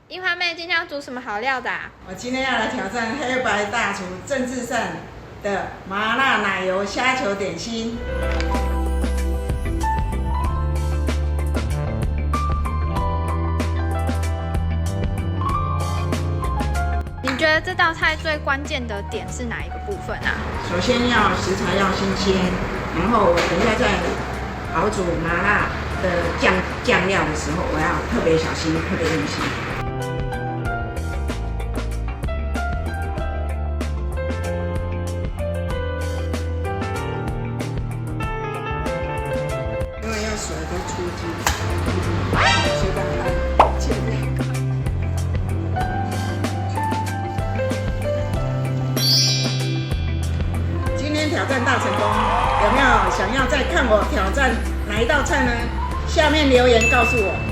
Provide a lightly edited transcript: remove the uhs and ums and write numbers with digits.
樱花妹今天要煮什么好料的啊？我今天要来挑战黑白大厨郑志胜的麻辣奶油虾球点心。你觉得这道菜最关键的点是哪一个部分啊？首先要食材要新鲜，然后我等一下在熬煮麻辣的酱料的时候，我要特别小心，特别用心。因为要水跟出汁，切蛋黄，切两个。今天挑战大成功，有没有想要再看我挑战哪一道菜呢？下面留言告诉我。